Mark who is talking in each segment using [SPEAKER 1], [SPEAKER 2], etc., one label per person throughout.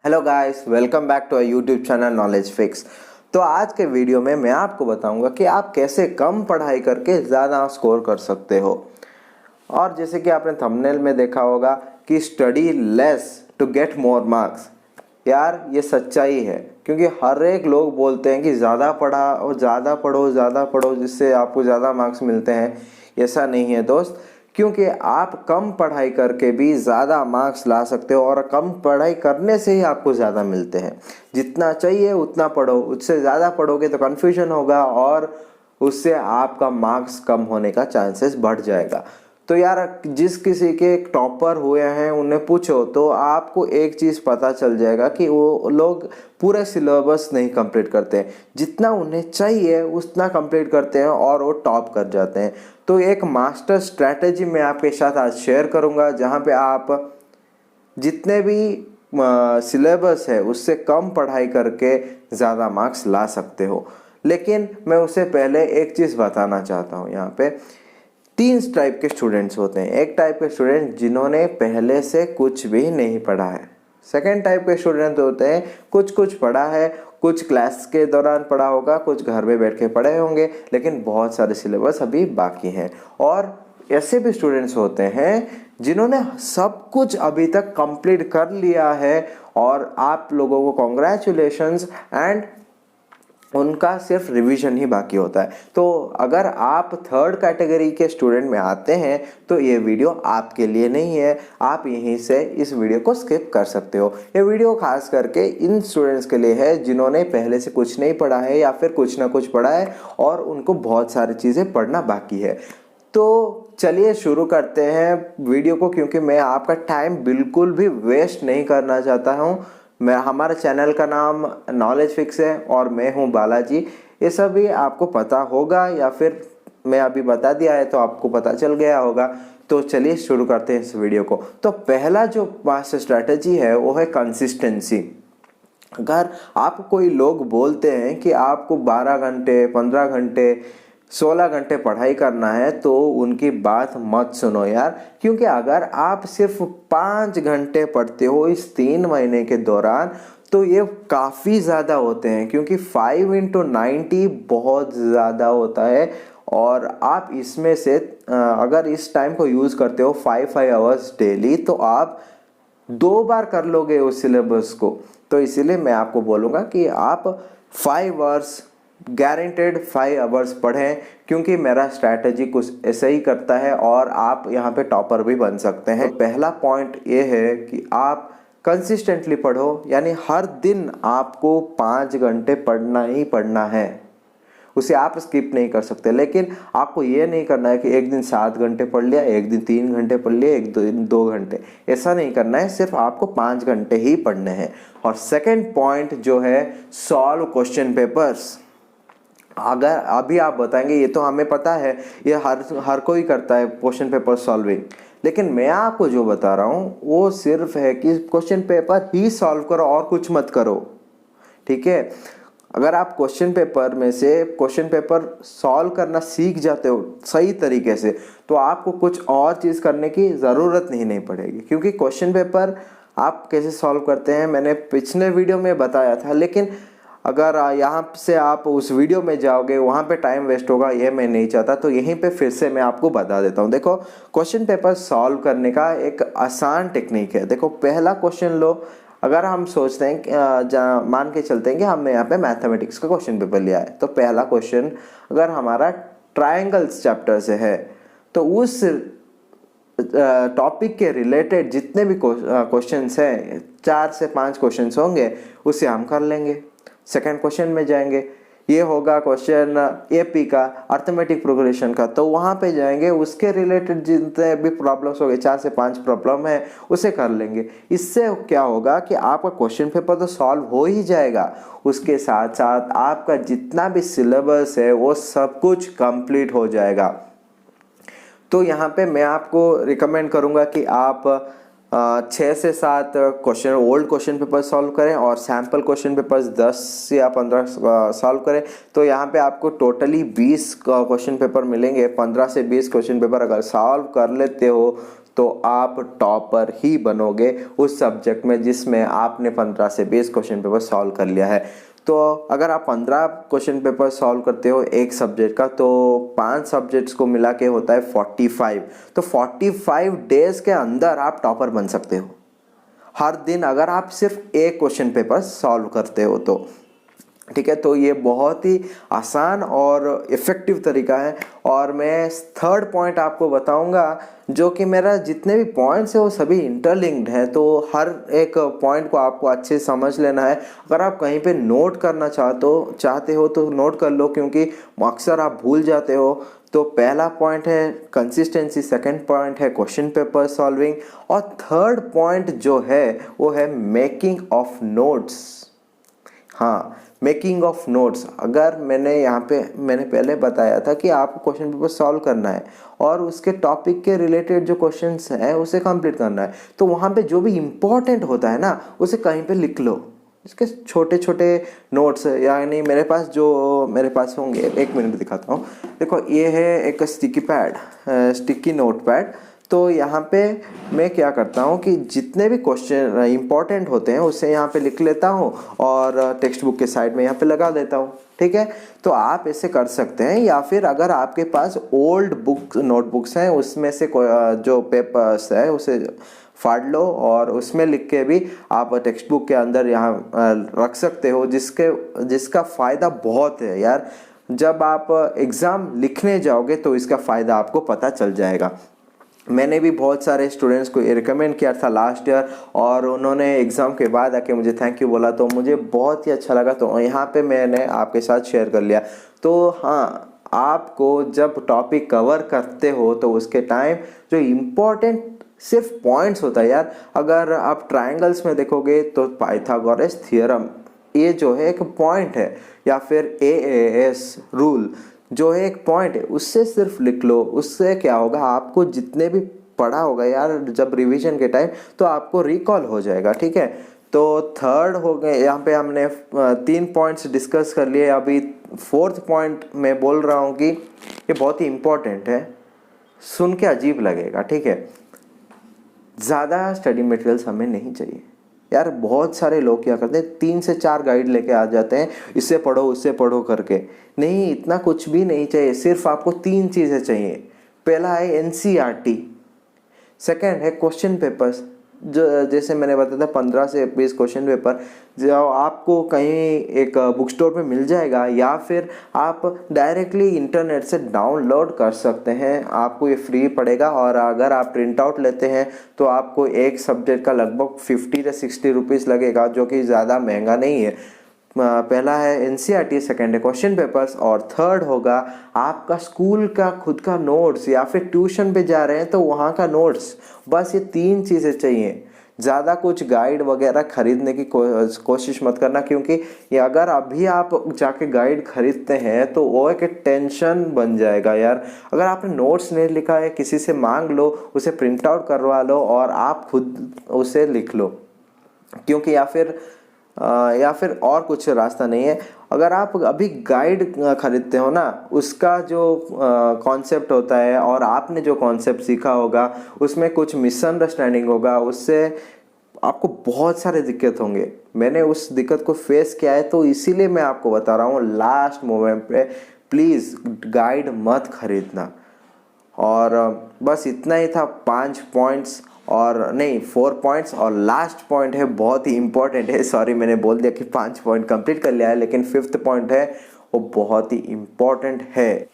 [SPEAKER 1] Hello guys, welcome back to YouTube channel knowledge fix. तो आज के वीडियो में मैं आपको बताऊंगा कि आप कैसे कम पढ़ाई करके ज़्यादा स्कोर कर सकते हो। और जैसे कि आपने थंबनेल में देखा होगा कि study less to get more marks. यार ये सच्चाई है, क्योंकि हर एक लोग बोलते हैं कि ज़्यादा पढ़ा और ज़्यादा पढ़ो जिससे आपको ज़्यादा मार्क्स मिलते हैं। ऐसा नहीं है दोस्त, क्योंकि आप कम पढ़ाई करके भी ज़्यादा मार्क्स ला सकते हो और कम पढ़ाई करने से ही आपको ज़्यादा मिलते हैं। जितना चाहिए उतना पढ़ो, उससे ज़्यादा पढ़ोगे तो कन्फ्यूजन होगा और उससे आपका मार्क्स कम होने का चांसेस बढ़ जाएगा। तो यार जिस किसी के टॉपर हुए हैं उन्हें पूछो तो आपको एक चीज़ पता चल जाएगा कि वो लोग पूरे सिलेबस नहीं कंप्लीट करते, जितना उन्हें चाहिए उतना कंप्लीट करते हैं और वो टॉप कर जाते हैं। तो एक मास्टर स्ट्रैटेजी मैं आपके साथ आज शेयर करूंगा, जहां पे आप जितने भी सिलेबस है उससे कम पढ़ाई करके ज़्यादा मार्क्स ला सकते हो। लेकिन मैं उससे पहले एक चीज़ बताना चाहता हूँ। यहाँ पे तीन टाइप के स्टूडेंट्स होते हैं। एक टाइप के स्टूडेंट जिन्होंने पहले से कुछ भी नहीं पढ़ा है। सेकेंड टाइप के स्टूडेंट होते हैं कुछ पढ़ा है, कुछ क्लास के दौरान पढ़ा होगा, कुछ घर में बैठ के पढ़े होंगे, लेकिन बहुत सारे सिलेबस अभी बाकी हैं। और ऐसे भी स्टूडेंट्स होते हैं जिन्होंने सब कुछ अभी तक कंप्लीट कर लिया है और आप लोगों को कॉन्ग्रेचुलेशंस एंड उनका सिर्फ रिवीजन ही बाकी होता है। तो अगर आप थर्ड कैटेगरी के स्टूडेंट में आते हैं तो ये वीडियो आपके लिए नहीं है, आप यहीं से इस वीडियो को स्किप कर सकते हो। ये वीडियो खास करके इन स्टूडेंट्स के लिए है जिन्होंने पहले से कुछ नहीं पढ़ा है या फिर कुछ ना कुछ पढ़ा है और उनको बहुत सारी चीज़ें पढ़ना बाकी है। तो चलिए शुरू करते हैं वीडियो को, क्योंकि मैं आपका टाइम बिल्कुल भी वेस्ट नहीं करना चाहता हूँ। हमारे चैनल का नाम नॉलेज फिक्स है और मैं हूं बालाजी। ये सभी आपको पता होगा या फिर मैं अभी बता दिया है तो आपको पता चल गया होगा। तो चलिए शुरू करते हैं इस वीडियो को। तो पहला जो मास्टर स्ट्रैटेजी है वो है कंसिस्टेंसी। अगर आप कोई लोग बोलते हैं कि आपको 12 घंटे 15 घंटे 16 घंटे पढ़ाई करना है तो उनकी बात मत सुनो यार, क्योंकि अगर आप सिर्फ 5 घंटे पढ़ते हो इस 3 महीने के दौरान तो ये काफ़ी ज़्यादा होते हैं, क्योंकि 5 × 90 बहुत ज़्यादा होता है। और आप इसमें से अगर इस टाइम को यूज़ करते हो 5 आवर्स डेली तो आप 2 बार कर लोगे उस सिलेबस को। तो इसीलिए मैं आपको बोलूँगा कि आप 5 आवर्स गारंटेड 5 आवर्स पढ़ें, क्योंकि मेरा स्ट्रैटेजी कुछ ऐसे ही करता है और आप यहाँ पे टॉपर भी बन सकते हैं। तो पहला पॉइंट ये है कि आप कंसिस्टेंटली पढ़ो, यानी हर दिन आपको 5 घंटे पढ़ना ही पढ़ना है, उसे आप स्किप नहीं कर सकते। लेकिन आपको ये नहीं करना है कि एक दिन 7 घंटे पढ़ लिया, एक दिन 3 घंटे पढ़ लिया, एक दिन 2 घंटे, ऐसा नहीं करना है। सिर्फ आपको 5 घंटे ही पढ़ने हैं। और सेकेंड पॉइंट जो है, सॉल्व क्वेश्चन पेपर्स। अगर अभी आप बताएंगे ये तो हमें पता है, ये हर कोई करता है क्वेश्चन पेपर सॉल्विंग, लेकिन मैं आपको जो बता रहा हूँ वो सिर्फ है कि क्वेश्चन पेपर ही सॉल्व करो और कुछ मत करो, ठीक है। अगर आप क्वेश्चन पेपर में से क्वेश्चन पेपर सॉल्व करना सीख जाते हो सही तरीके से तो आपको कुछ और चीज़ करने की ज़रूरत नहीं पड़ेगी, क्योंकि क्वेश्चन पेपर आप कैसे सॉल्व करते हैं मैंने पिछले वीडियो में बताया था। लेकिन अगर यहाँ से आप उस वीडियो में जाओगे वहाँ पे टाइम वेस्ट होगा, ये मैं नहीं चाहता। तो यहीं पे फिर से मैं आपको बता देता हूँ। देखो, क्वेश्चन पेपर सॉल्व करने का एक आसान टेक्निक है। देखो, पहला क्वेश्चन लो। अगर हम सोचते हैं मान के चलते हैं कि हमने यहाँ पे मैथमेटिक्स का क्वेश्चन पेपर लिया है, तो पहला क्वेश्चन अगर हमारा ट्रायंगल्स चैप्टर से है तो उस टॉपिक के रिलेटेड जितने भी क्वेश्चंस हैं, 4 से 5 क्वेश्चंस होंगे, उसे हम कर लेंगे। सेकंड क्वेश्चन में जाएंगे, ये होगा क्वेश्चन एपी का, अर्थमेटिक प्रोग्रेशन का, तो वहाँ पे जाएंगे, उसके रिलेटेड जितने भी प्रॉब्लम्स हो गए, 4 से 5 प्रॉब्लम है, उसे कर लेंगे। इससे क्या होगा कि आपका क्वेश्चन पेपर तो सॉल्व हो ही जाएगा, उसके साथ साथ आपका जितना भी सिलेबस है वो सब कुछ कंप्लीट हो जाएगा। तो यहाँ पे मैं आपको रिकमेंड करूँगा कि आप 6 से 7 question old question paper solve करें और सैम्पल क्वेश्चन पेपर्स 10 या 15 सॉल्व करें। तो यहाँ पे आपको टोटली 20 क्वेश्चन पेपर मिलेंगे। 15 से 20 क्वेश्चन पेपर अगर सॉल्व कर लेते हो तो आप टॉपर ही बनोगे उस सब्जेक्ट में जिसमें आपने 15 से 20 क्वेश्चन पेपर सॉल्व कर लिया है। तो अगर आप 15 क्वेश्चन पेपर सॉल्व करते हो एक सब्जेक्ट का, तो 5 सब्जेक्ट्स को मिला के होता है 45। तो 45 डेज के अंदर आप टॉपर बन सकते हो हर दिन, अगर आप सिर्फ एक क्वेश्चन पेपर सॉल्व करते हो तो। ठीक है, तो ये बहुत ही आसान और इफ़ेक्टिव तरीका है। और मैं थर्ड पॉइंट आपको बताऊंगा, जो कि मेरा जितने भी पॉइंट्स है वो सभी इंटरलिंक्ड हैं, तो हर एक पॉइंट को आपको अच्छे से समझ लेना है। अगर आप कहीं पे नोट करना चाहते हो तो नोट कर लो, क्योंकि अक्सर आप भूल जाते हो। तो पहला पॉइंट है कंसिस्टेंसी, सेकंड पॉइंट है क्वेश्चन पेपर सॉल्विंग, और थर्ड पॉइंट जो है वो है मेकिंग ऑफ नोट्स। हाँ, मेकिंग ऑफ नोट्स। अगर मैंने पहले बताया था कि आपको क्वेश्चन पेपर सॉल्व करना है और उसके टॉपिक के रिलेटेड जो क्वेश्चंस हैं उसे कंप्लीट करना है, तो वहाँ पे जो भी इम्पोर्टेंट होता है ना उसे कहीं पे लिख लो, इसके छोटे छोटे नोट्स। यानी मेरे पास होंगे, एक मिनट दिखाता हूँ। देखो, ये है एक स्टिकी नोट पैड। तो यहाँ पे मैं क्या करता हूँ कि जितने भी क्वेश्चन इंपॉर्टेंट होते हैं उसे यहाँ पे लिख लेता हूँ और टेक्स्ट बुक के साइड में यहाँ पे लगा देता हूँ। ठीक है, तो आप ऐसे कर सकते हैं, या फिर अगर आपके पास ओल्ड नोटबुक्स हैं उसमें से जो पेपर्स है उसे फाड़ लो और उसमें लिख के भी आप टेक्स्ट बुक के अंदर यहाँ रख सकते हो, जिसका फ़ायदा बहुत है यार। जब आप एग्ज़ाम लिखने जाओगे तो इसका फ़ायदा आपको पता चल जाएगा। मैंने भी बहुत सारे स्टूडेंट्स को रिकमेंड किया था लास्ट ईयर, और उन्होंने एग्ज़ाम के बाद आके मुझे थैंक यू बोला, तो मुझे बहुत ही अच्छा लगा। तो यहाँ पे मैंने आपके साथ शेयर कर लिया। तो हाँ, आपको जब टॉपिक कवर करते हो तो उसके टाइम जो इम्पोर्टेंट सिर्फ पॉइंट्स होता है यार। अगर आप ट्रायंगल्स में देखोगे तो पाइथागोरस थ्योरम, ये जो है एक पॉइंट है, या फिर AAS रूल जो है एक पॉइंट है, उससे सिर्फ लिख लो। उससे क्या होगा, आपको जितने भी पढ़ा होगा यार जब रिवीजन के टाइम, तो आपको रिकॉल हो जाएगा। ठीक है, तो थर्ड हो गए, यहाँ पे हमने 3 पॉइंट्स डिस्कस कर लिए। अभी फोर्थ पॉइंट मैं बोल रहा हूँ कि ये बहुत ही इम्पोर्टेंट है, सुन के अजीब लगेगा। ठीक है, ज़्यादा स्टडी मटेरियल्स हमें नहीं चाहिए यार। बहुत सारे लोग क्या करते हैं, 3 से 4 गाइड लेके आ जाते हैं, इससे पढ़ो उससे पढ़ो करके। नहीं, इतना कुछ भी नहीं चाहिए। सिर्फ आपको 3 चीज़ें चाहिए। पहला है NCERT, सेकंड है क्वेश्चन पेपर्स, जो जैसे मैंने बताया था 15 से 20 क्वेश्चन पेपर, जो आपको कहीं एक बुक स्टोर पे मिल जाएगा, या फिर आप डायरेक्टली इंटरनेट से डाउनलोड कर सकते हैं। आपको ये फ्री पड़ेगा, और अगर आप प्रिंट आउट लेते हैं तो आपको एक सब्जेक्ट का लगभग 50 से 60 रुपीज़ लगेगा, जो कि ज़्यादा महंगा नहीं है। पहला है NCERT, सेकंड है क्वेश्चन पेपर्स, और थर्ड होगा आपका स्कूल का खुद का नोट्स, या फिर ट्यूशन पे जा रहे हैं तो वहाँ का नोट्स। बस ये 3 चीज़ें चाहिए। ज़्यादा कुछ गाइड वगैरह खरीदने की कोशिश मत करना, क्योंकि ये अगर अभी आप जाके गाइड खरीदते हैं तो वो एक टेंशन बन जाएगा यार। अगर आपने नोट्स नहीं लिखा है, किसी से मांग लो, उसे प्रिंट आउट करवा लो और आप खुद उसे लिख लो, क्योंकि या फिर और कुछ रास्ता नहीं है। अगर आप अभी गाइड खरीदते हो ना, उसका जो कॉन्सेप्ट होता है और आपने जो कॉन्सेप्ट सीखा होगा उसमें कुछ मिसअंडरस्टैंडिंग होगा, उससे आपको बहुत सारे दिक्कत होंगे। मैंने उस दिक्कत को फेस किया है, तो इसीलिए मैं आपको बता रहा हूँ लास्ट मोमेंट पे प्लीज़ गाइड मत खरीदना। और बस इतना ही था, 5 पॉइंट्स, और नहीं 4 पॉइंट्स, और लास्ट पॉइंट है बहुत ही इंपॉर्टेंट है। सॉरी, मैंने बोल दिया कि 5 पॉइंट कंप्लीट कर लिया है, लेकिन 5th पॉइंट है वो बहुत ही इंपॉर्टेंट है,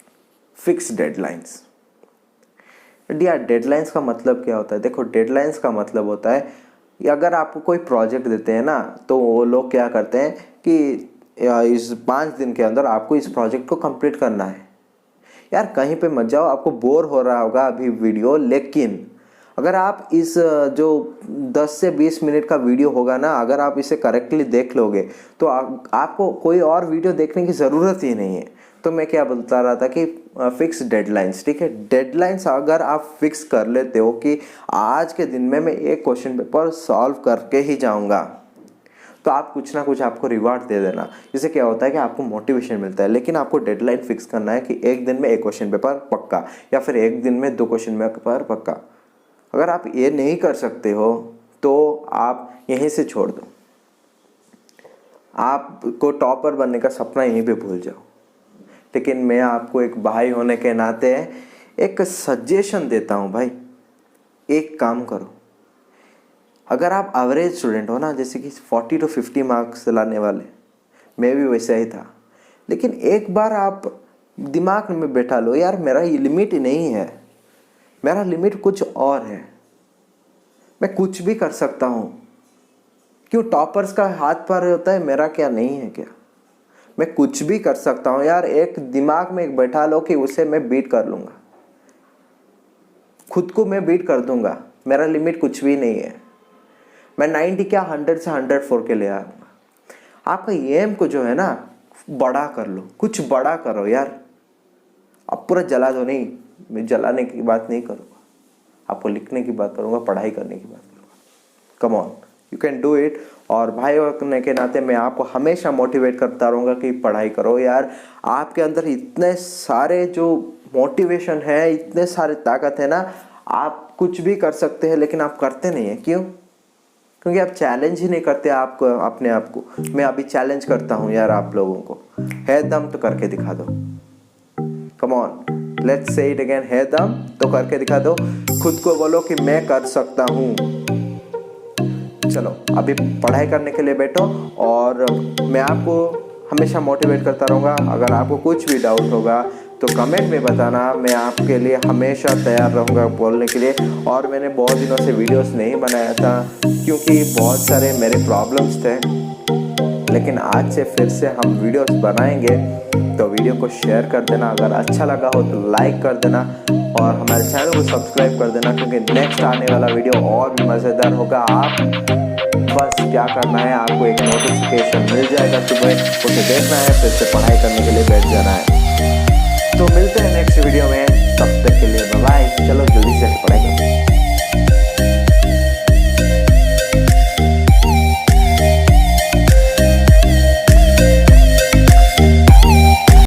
[SPEAKER 1] फिक्स डेडलाइंस। यार डेडलाइंस का मतलब क्या होता है? देखो, डेडलाइंस का मतलब होता है कि अगर आपको कोई प्रोजेक्ट देते हैं ना, तो वो लोग क्या करते हैं कि इस 5 दिन के अंदर आपको इस प्रोजेक्ट को कंप्लीट करना है। यार कहीं पे मत जाओ, आपको बोर हो रहा होगा अभी वीडियो, लेकिन अगर आप इस जो 10 से 20 मिनट का वीडियो होगा ना, अगर आप इसे करेक्टली देख लोगे तो आपको कोई और वीडियो देखने की ज़रूरत ही नहीं है। तो मैं क्या बता रहा था कि फिक्स डेडलाइंस। ठीक है, डेडलाइंस अगर आप फिक्स कर लेते हो कि आज के दिन में मैं एक क्वेश्चन पेपर सॉल्व करके ही जाऊँगा, तो आप कुछ ना कुछ आपको रिवार्ड दे देना। जिससे क्या होता है कि आपको मोटिवेशन मिलता है। लेकिन आपको डेडलाइन फिक्स करना है कि एक दिन में एक क्वेश्चन पेपर पक्का, या फिर एक दिन में 2 क्वेश्चन पेपर पक्का। अगर आप ये नहीं कर सकते हो तो आप यहीं से छोड़ दो, आपको टॉपर बनने का सपना यहीं पे भूल जाओ। लेकिन मैं आपको एक भाई होने के नाते एक सजेशन देता हूँ भाई, एक काम करो। अगर आप एवरेज स्टूडेंट हो ना, जैसे कि 40 to 50 मार्क्स लाने वाले, मैं भी वैसा ही था, लेकिन एक बार आप दिमाग में बैठा लो यार मेरा ये लिमिट नहीं है, मेरा लिमिट कुछ और है, मैं कुछ भी कर सकता हूँ। क्यों टॉपर्स का हाथ पर होता है, मेरा क्या नहीं है क्या? मैं कुछ भी कर सकता हूँ यार, एक दिमाग में एक बैठा लो कि उसे मैं बीट कर लूँगा, खुद को मैं बीट कर दूंगा, मेरा लिमिट कुछ भी नहीं है। मैं 90 क्या 100 से 104 के ले आऊँगा। आपका एम को जो है ना बड़ा कर लो, कुछ बड़ा करो यार। आप पूरा जला दो नहीं, मैं जलाने की बात नहीं करूँगा, आपको लिखने की बात करूँगा, पढ़ाई करने की बात करूँगा। Come on, you can do it. और भाई होने के नाते मैं आपको हमेशा मोटिवेट करता रहूँगा कि पढ़ाई करो यार। आपके अंदर इतने सारे जो मोटिवेशन है, इतने सारे ताकत है ना, आप कुछ भी कर सकते हैं, लेकिन आप करते नहीं हैं। क्यों? क्योंकि आप चैलेंज ही नहीं करते आपको, अपने आप को। मैं अभी चैलेंज करता हूँ यार आप लोगों को, है दम तो करके दिखा दो। Come on, let's say it again, है दम तो करके दिखा दो। खुद को बोलो कि मैं कर सकता हूँ। चलो अभी पढ़ाई करने के लिए बैठो, और मैं आपको हमेशा मोटिवेट करता रहूँगा। अगर आपको कुछ भी डाउट होगा तो कमेंट में बताना, मैं आपके लिए हमेशा तैयार रहूँगा बोलने के लिए। और मैंने बहुत दिनों से वीडियोस नहीं बनाया था क्योंकि बहुत सारे मेरे प्रॉब्लम्स थे, लेकिन आज से फिर से हम वीडियोस बनाएंगे। तो वीडियो को शेयर कर देना, अगर अच्छा लगा हो तो लाइक कर देना, और हमारे चैनल को सब्सक्राइब कर देना, क्योंकि नेक्स्ट आने वाला वीडियो और भी मज़ेदार होगा। आप बस क्या करना है, आपको एक नोटिफिकेशन मिल जाएगा सुबह, उसे देखना है, फिर से पढ़ाई करने के लिए बैठ जाना है। तो मिलते हैं नेक्स्ट वीडियो में, तब तक के लिए बाय बाय। चलो जल्दी से